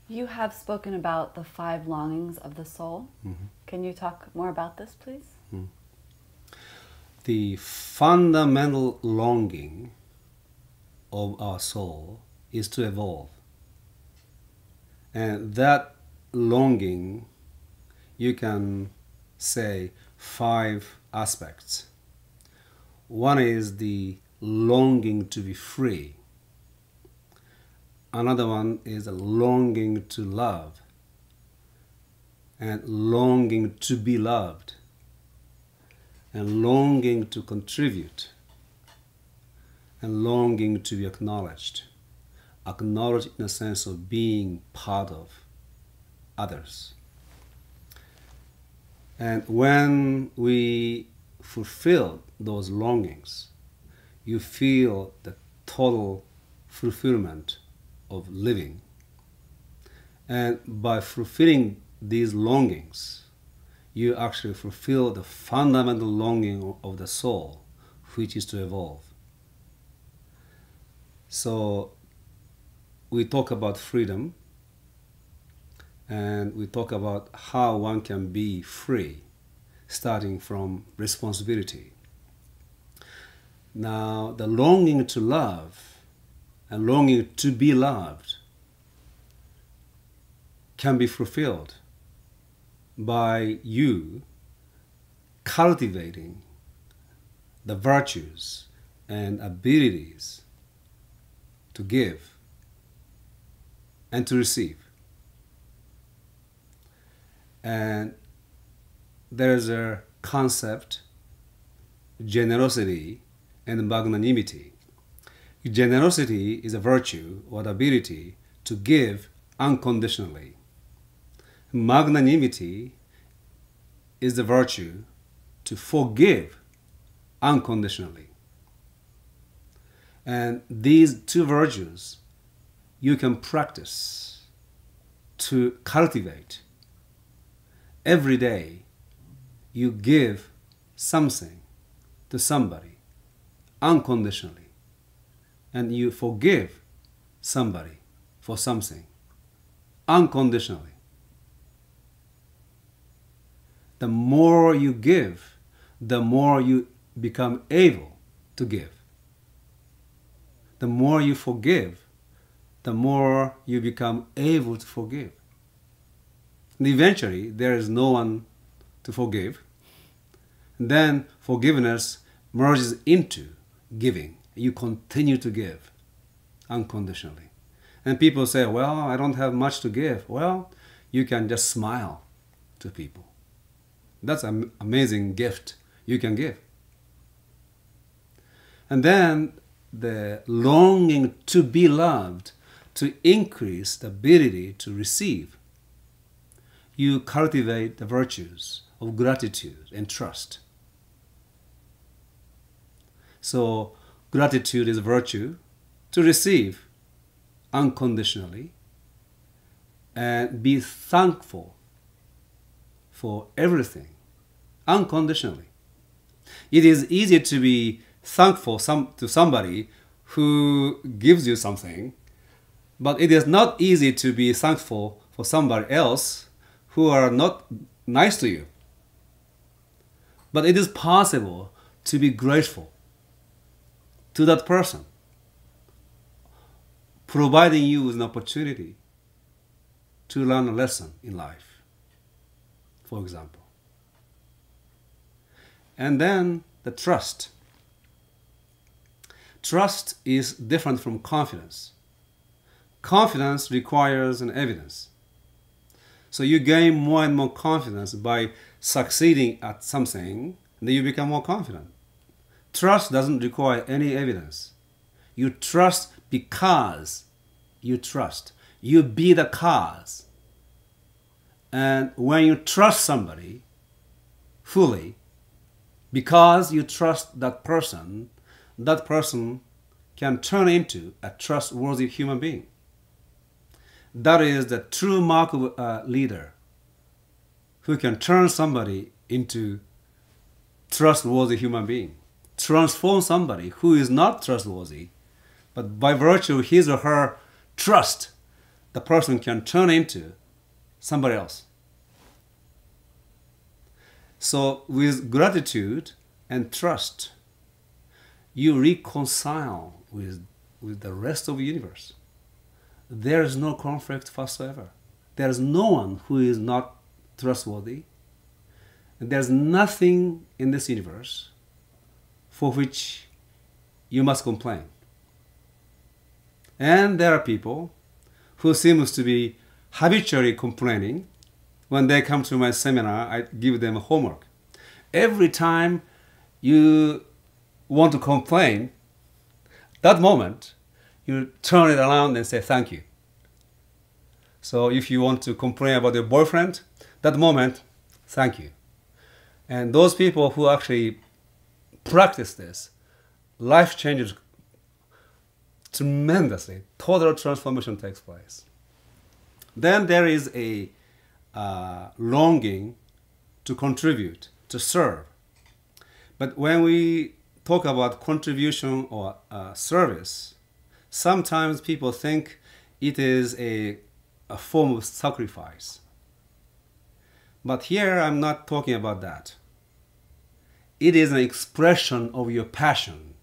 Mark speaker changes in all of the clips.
Speaker 1: You have spoken about the 5 longings of the soul.
Speaker 2: Mm-hmm.
Speaker 1: Can you talk more about this, please?
Speaker 2: Mm. The fundamental longing of our soul is to evolve. And that longing, you can say 5 aspects. One is the longing to be free. Another one is a longing to love and longing to be loved and longing to contribute and longing to be acknowledged. Acknowledged in a sense of being part of others. And when we fulfill those longings, you feel the total fulfillment of living. And by fulfilling these longings, you actually fulfill the fundamental longing of the soul, which is to evolve. So we talk about freedom, and we talk about how one can be free, starting from responsibility. Now, the longing to love and longing to be loved can be fulfilled by you cultivating the virtues and abilities to give and to receive. And there's a concept, generosity and magnanimity. Generosity is a virtue or the ability to give unconditionally. Magnanimity is the virtue to forgive unconditionally. And these 2 virtues you can practice to cultivate. Every day you give something to somebody unconditionally. And you forgive somebody for something unconditionally. The more you give, the more you become able to give. The more you forgive, the more you become able to forgive. And eventually, there is no one to forgive. And then forgiveness merges into giving. You continue to give unconditionally. And people say, well, I don't have much to give. Well, you can just smile to people. That's an amazing gift you can give. And then the longing to be loved, to increase the ability to receive. You cultivate the virtues of gratitude and trust. So gratitude is a virtue to receive unconditionally and be thankful for everything unconditionally. It is easy to be thankful to somebody who gives you something, but it is not easy to be thankful for somebody else who are not nice to you. But it is possible to be grateful to that person, providing you with an opportunity to learn a lesson in life, for example. And then the trust. Trust is different from confidence. Confidence requires an evidence. So you gain more and more confidence by succeeding at something, and then you become more confident. Trust doesn't require any evidence. You trust because you trust. You be the cause. And when you trust somebody fully, because you trust that person can turn into a trustworthy human being. That is the true mark of a leader, who can turn somebody into trustworthy human being. Transform somebody who is not trustworthy, but by virtue of his or her trust, the person can turn into somebody else. So with gratitude and trust, you reconcile with the rest of the universe. There is no conflict whatsoever. There is no one who is not trustworthy. And there's nothing in this universe for which you must complain. And there are people who seems to be habitually complaining. When they come to my seminar, I give them homework. Every time you want to complain, that moment, you turn it around and say thank you. So if you want to complain about your boyfriend, that moment, thank you. And those people who actually practice this, life changes tremendously. Total transformation takes place. Then there is a longing to contribute, to serve. But when we talk about contribution or service, sometimes people think it is a form of sacrifice. But here I'm not talking about that. It is an expression of your passion,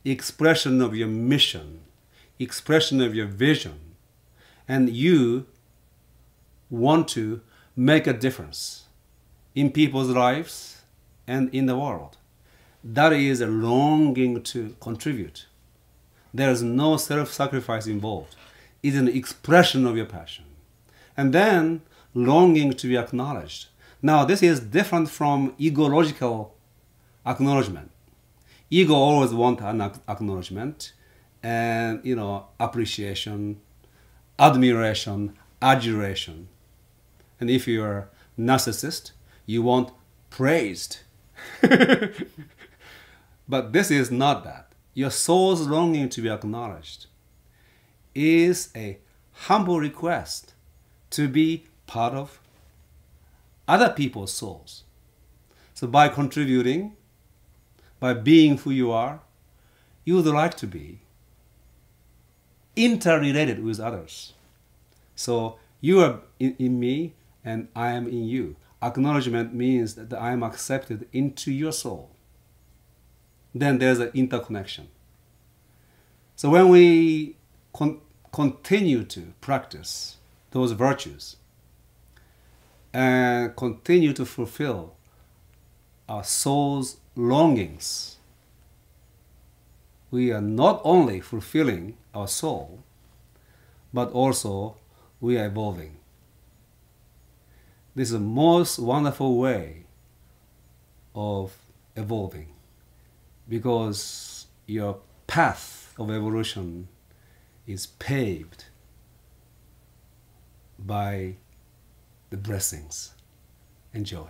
Speaker 2: expression of your mission, expression of your vision, and you want to make a difference in people's lives and in the world. That is a longing to contribute. There is no self-sacrifice involved. It is an expression of your passion. And then longing to be acknowledged. Now, this is different from egological acknowledgement. Ego always wants an acknowledgement and, appreciation, admiration, adjuration. And if you're a narcissist, you want praised. But this is not that. Your soul's longing to be acknowledged is a humble request to be part of other people's souls. So by contributing, by being who you are, you would like to be interrelated with others. So you are in me and I am in you. Acknowledgement means that I am accepted into your soul. Then there's an interconnection. So when we continue to practice those virtues and continue to fulfill our soul's longings, we are not only fulfilling our soul, but also we are evolving. This is the most wonderful way of evolving, because your path of evolution is paved by the blessings. Enjoy.